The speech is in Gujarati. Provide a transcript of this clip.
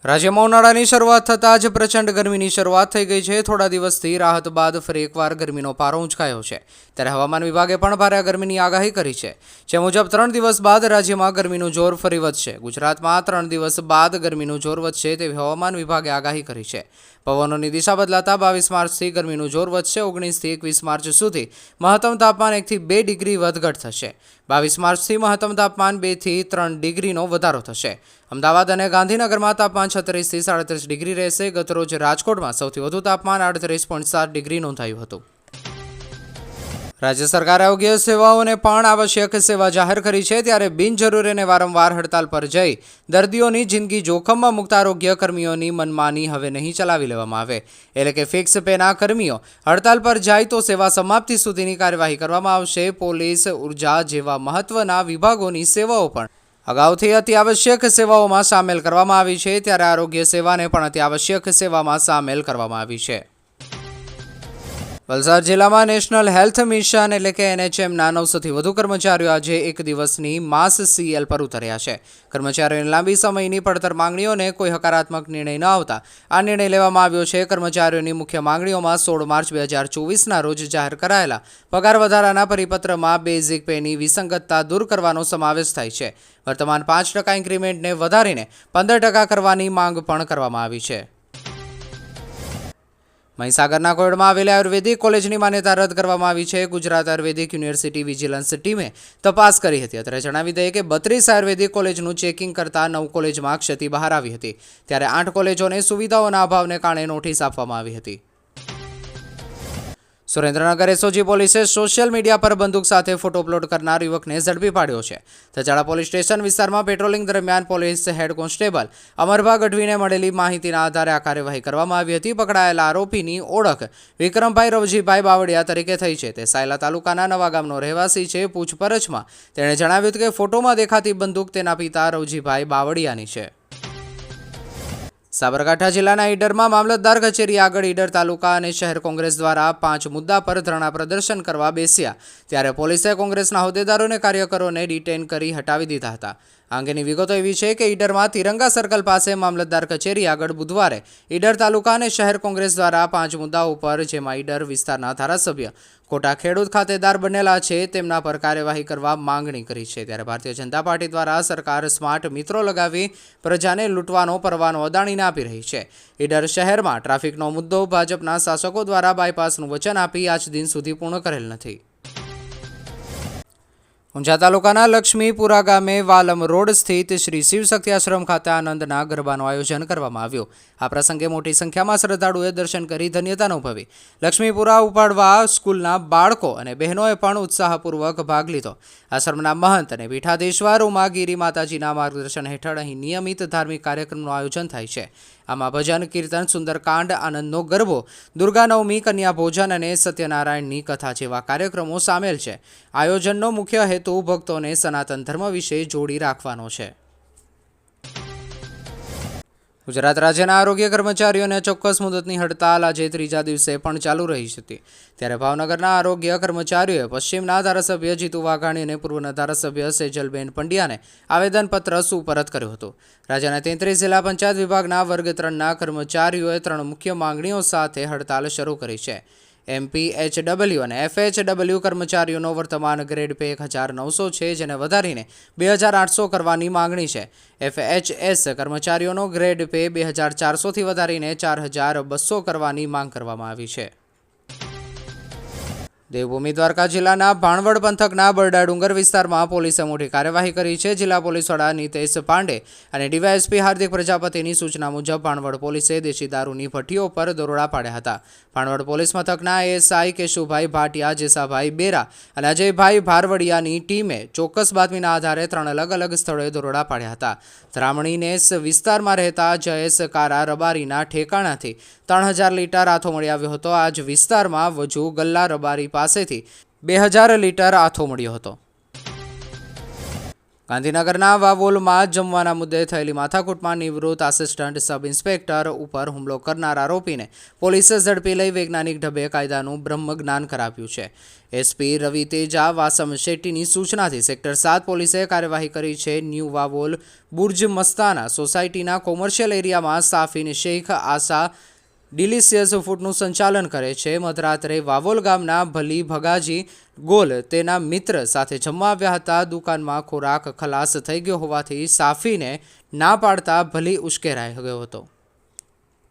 રાજ્યમાં ઉનાળાની શરૂઆત થતાં જ પ્રચંડ ગરમીની શરૂઆત થઈ ગઈ છે। થોડા દિવસથી રાહત બાદ ફરી એકવાર ગરમીનો પારો ઊંચકાયો છે। ત્યારે હવામાન વિભાગે પણ ભારે ગરમીની આગાહી કરી છે। જે મુજબ 3 દિવસ બાદ રાજ્યમાં ગરમીનું જોર ફરી વધશે। ગુજરાતમાં 3 દિવસ બાદ ગરમીનું જોર વધશે તેવી હવામાન વિભાગે આગાહી કરી છે। પવનોની દિશા બદલાતા 22 માર્ચથી ગરમીનું જોર વધશે। 19 થી 21 માર્ચ સુધી મહત્તમ તાપમાન 1 થી 2 ડિગ્રી વધઘટ થશે। 22 માર્ચથી મહત્તમ તાપમાન 2 થી 3 ડિગ્રીનો વધારો થશે। અમદાવાદ અને ગાંધીનગરમાં તાપમાન 36 થી 37 ડિગ્રી રહેશે। ગતરોજ રાજકોટમાં સૌથી વધુ તાપમાન 38.7 ડિગ્રી નોંધાયું હતું। રાજ્ય સરકારે આરોગ્ય સેવાઓને પણ આવશ્યક સેવા જાહેર કરી છે। ત્યારે બિનજરૂરી અને વારંવાર હડતાલ પર જઈ દર્દીઓની જિંદગી જોખમમાં મુકતા આરોગ્ય કર્મીઓની મનમાની હવે નહીં ચલાવી લેવામાં આવે। એટલે કે ફિક્સ પેના કર્મીઓ હડતાલ પર જાય તો સેવા સમાપ્તિ સુધીની કાર્યવાહી કરવામાં આવશે। પોલીસ, ઉર્જા જેવા મહત્વના વિભાગોની સેવાઓ પણ અગાઉથી અત્યાવશ્યક સેવાઓમાં સામેલ કરવામાં આવી છે। ત્યારે આરોગ્ય સેવાને પણ અત્યાવશ્યક સેવામાં સામેલ કરવામાં આવી છે। વલસાડ જિલ્લામાં નેશનલ હેલ્થ મિશન એટલે કે NHMના 900થી વધુ કર્મચારીઓ આજે એક દિવસની માસ CL પર ઉતર્યા છે। કર્મચારીઓની લાંબી સમયની પડતર માંગણીઓને કોઈ હકારાત્મક નિર્ણય ન આવતા આ નિર્ણય લેવામાં આવ્યો છે। કર્મચારીઓની મુખ્ય માંગણીઓમાં 16 માર્ચ 2024ના રોજ જાહેર કરાયેલા પગાર વધારાના પરિપત્રમાં બેઝિક પેની વિસંગતતા દૂર કરવાનો સમાવેશ થાય છે। વર્તમાન 5% ઇન્ક્રીમેન્ટને વધારીને 15% કરવાની માંગ પણ કરવામાં આવી છે। મહીસાગરના કોયડામાં આવેલી આયુર્વેદિક કોલેજની માન્યતા રદ કરવામાં આવી છે। ગુજરાત આયુર્વેદિક યુનિવર્સિટી વિજિલન્સ ટીમે તપાસ કરી હતી। અત્યારે જણાવી દઈએ કે 32 આયુર્વેદિક કોલેજનું ચેકિંગ કરતા 9 કોલેજમાં ક્ષતિ બહાર આવી હતી। ત્યારે 8 કોલેજોને સુવિધાઓના અભાવને કારણે નોટિસ આપવામાં આવી હતી। સુરેન્દ્રનગર SOG પોલીસે સોશિયલ મીડિયા પર બંદૂક સાથે ફોટો અપલોડ કરનાર યુવકને ઝડપી પાડ્યો છે। તજાળા પોલીસ સ્ટેશન વિસ્તારમાં પેટ્રોલિંગ દરમિયાન પોલીસ હેડ કોન્સ્ટેબલ અમરભા ગઢવીને મળેલી માહિતીના આધારે આ કાર્યવાહી કરવામાં આવી હતી। પકડાયેલા આરોપીની ઓળખ વિક્રમભાઈ રવજીભાઈ બાવળિયા તરીકે થઈ છે। તે સાયલા તાલુકાના નવાગામનો રહેવાસી છે। પૂછપરછમાં તેણે જણાવ્યું હતું કે ફોટોમાં દેખાતી બંદૂક તેના પિતા રવજીભાઈ બાવળિયાની છે। સાબરકાંઠા જિલ્લાના ઈડરમાં મામલતદાર કચેરી આગળ ઈડર તાલુકા અને શહેર કોંગ્રેસ દ્વારા 5 મુદ્દા પર ધરણા પ્રદર્શન કરવા બેસ્યા। ત્યારે પોલીસે કોંગ્રેસના હોદ્દેદારોને કાર્યકરોને ડિટેન કરી હટાવી દીધા હતા। આ અંગેની વિગતો એવી છે કે ઈડરમાં તિરંગા સર્કલ પાસે મામલતદાર કચેરી આગળ બુધવારે ઈડર તાલુકા અને શહેર કોંગ્રેસ દ્વારા 5 મુદ્દાઓ પર, જેમાં ઈડર વિસ્તારના ધારાસભ્ય ખોટા ખેડૂત ખાતેદાર બનેલા છે તેમના પર કાર્યવાહી કરવા માંગણી કરી છે। ત્યારે ભારતીય જનતા પાર્ટી દ્વારા સરકાર સ્માર્ટ મિત્રો લગાવી પ્રજાને લૂંટવાનો પરવાનો અદાણીને આપી રહી છે। ઈડર શહેરમાં ટ્રાફિકનો મુદ્દો ભાજપના શાસકો દ્વારા બાયપાસનું વચન આપી આજ દિન સુધી પૂર્ણ કરેલ નથી। ઊંઝા તાલુકાના લક્ષ્મીપુરા ગામે વાલમ રોડ સ્થિત શ્રી શિવશક્તિ આશ્રમ ખાતે આનંદના ગરબાનું આયોજન કરવામાં આવ્યું। આ પ્રસંગે મોટી સંખ્યામાં શ્રદ્ધાળુઓએ દર્શન કરી ધન્યતા અનુભવી। લક્ષ્મીપુરા ઉપાડવા સ્કૂલના બાળકો અને બહેનોએ પણ ઉત્સાહપૂર્વક ભાગ લીધો। આશ્રમના મહંત અને પીઠાધીશ્વર ઉમાગીરી માતાજીના માર્ગદર્શન હેઠળ અહીં નિયમિત ધાર્મિક કાર્યક્રમનું આયોજન થાય છે। આમાં ભજન, કીર્તન, સુંદરકાંડ, આનંદનો ગરબો, દુર્ગા નવમી, કન્યા ભોજન અને સત્યનારાયણની કથા જેવા કાર્યક્રમો સામેલ છે। આયોજનનો મુખ્ય હેતુ ભક્તોને સનાતન ધર્મ વિશે જોડી રાખવાનો છે। ગુજરાત રાજ્યના આરોગ્ય કર્મચારીઓને ચોક્કસ મુદતની હડતાલ આજે ત્રીજા દિવસે પણ ચાલુ રહી હતી। ત્યારે ભાવનગરના આરોગ્ય કર્મચારીઓએ પશ્ચિમના ધારાસભ્ય જીતુ વાઘાણી અને પૂર્વના ધારાસભ્ય સેજલબેન પંડ્યાને આવેદનપત્ર સુપરત કર્યું હતું। રાજ્યના 33 જિલ્લા પંચાયત વિભાગના વર્ગ 3ના કર્મચારીઓએ 3 મુખ્ય માંગણીઓ સાથે હડતાલ શરૂ કરી છે। MPHW અને FHW કર્મચારીઓનો વર્તમાન ગ્રેડ પે 1900 છે, જેને વધારીને 2800 કરવાની માંગણી છે। FHS કર્મચારીઓનો ગ્રેડ પે 2400થી વધારીને 4200 કરવાની માંગ કરવામાં આવી છે। દેવભૂમિ દ્વારકા જિલ્લાના ભાણવડ પંથકના બરડા ડુંગર વિસ્તારમાં પોલીસે મોટી કાર્યવાહી કરી છે। જિલ્લા પોલીસ વડા નીતેશ પાંડે અને ડીવાયએસપી હાર્દિક પ્રજાપતિની સૂચના મુજબ ભાણવડ પોલીસે દેશી દારૂની ભઠ્ઠીઓ પર દરોડા પાડ્યા હતા। ભાણવડ પોલીસ મથકના ASI કેશુભાઈ ભાટિયા, જેસાભાઈ બેરા અને અજયભાઈ ભારવડિયાની ટીમે ચોક્કસ બાતમીના આધારે 3 અલગ અલગ સ્થળોએ દરોડા પાડ્યા હતા। ધરામણી નેસ વિસ્તારમાં રહેતા જયેશ કારા રબારીના ઠેકાણાથી 3000 લીટર આથો મળી આવ્યો હતો। આ જ વિસ્તારમાં વજુ ગલ્લા રબારી પાસેથી 2000 લીટર આથો મળ્યો હતો। ગાંધીનગરના વાવોલમાં જમવાના મુદ્દે થયેલી માથાકૂટમાં નિવૃત્ત આસિસ્ટન્ટ સબ ઇન્સ્પેક્ટર ઉપર હુમલો કરનાર આરોપીને પોલીસે ઝડપી લઈ વૈજ્ઞાનિક ઢબે કાયદાનું બ્રહ્મજ્ઞાન કરાવ્યું છે. એસપી રવિ તેજા વાસમ શેટ્ટીની સૂચનાથી સેક્ટર 7 પોલીસે કાર્યવાહી કરી છે. ન્યૂ વાવોલ બુર્જ મસ્તાના સોસાયટીના કોમર્શિયલ એરિયામાં સાફીન શેખ આશા ડિલિશિયસ ફૂડનું સંચાલન કરે છે. મધરાત્રે વાવોલ ગામના ભલી ભગાજી ગોલ તેના મિત્ર સાથે જમવા આવ્યા હતા. દુકાનમાં ખોરાક ખલાસ થઈ ગયો હોવાથી સાફીને ના પાડતા ભલી ઉશ્કેરાઈ ગયો હતો.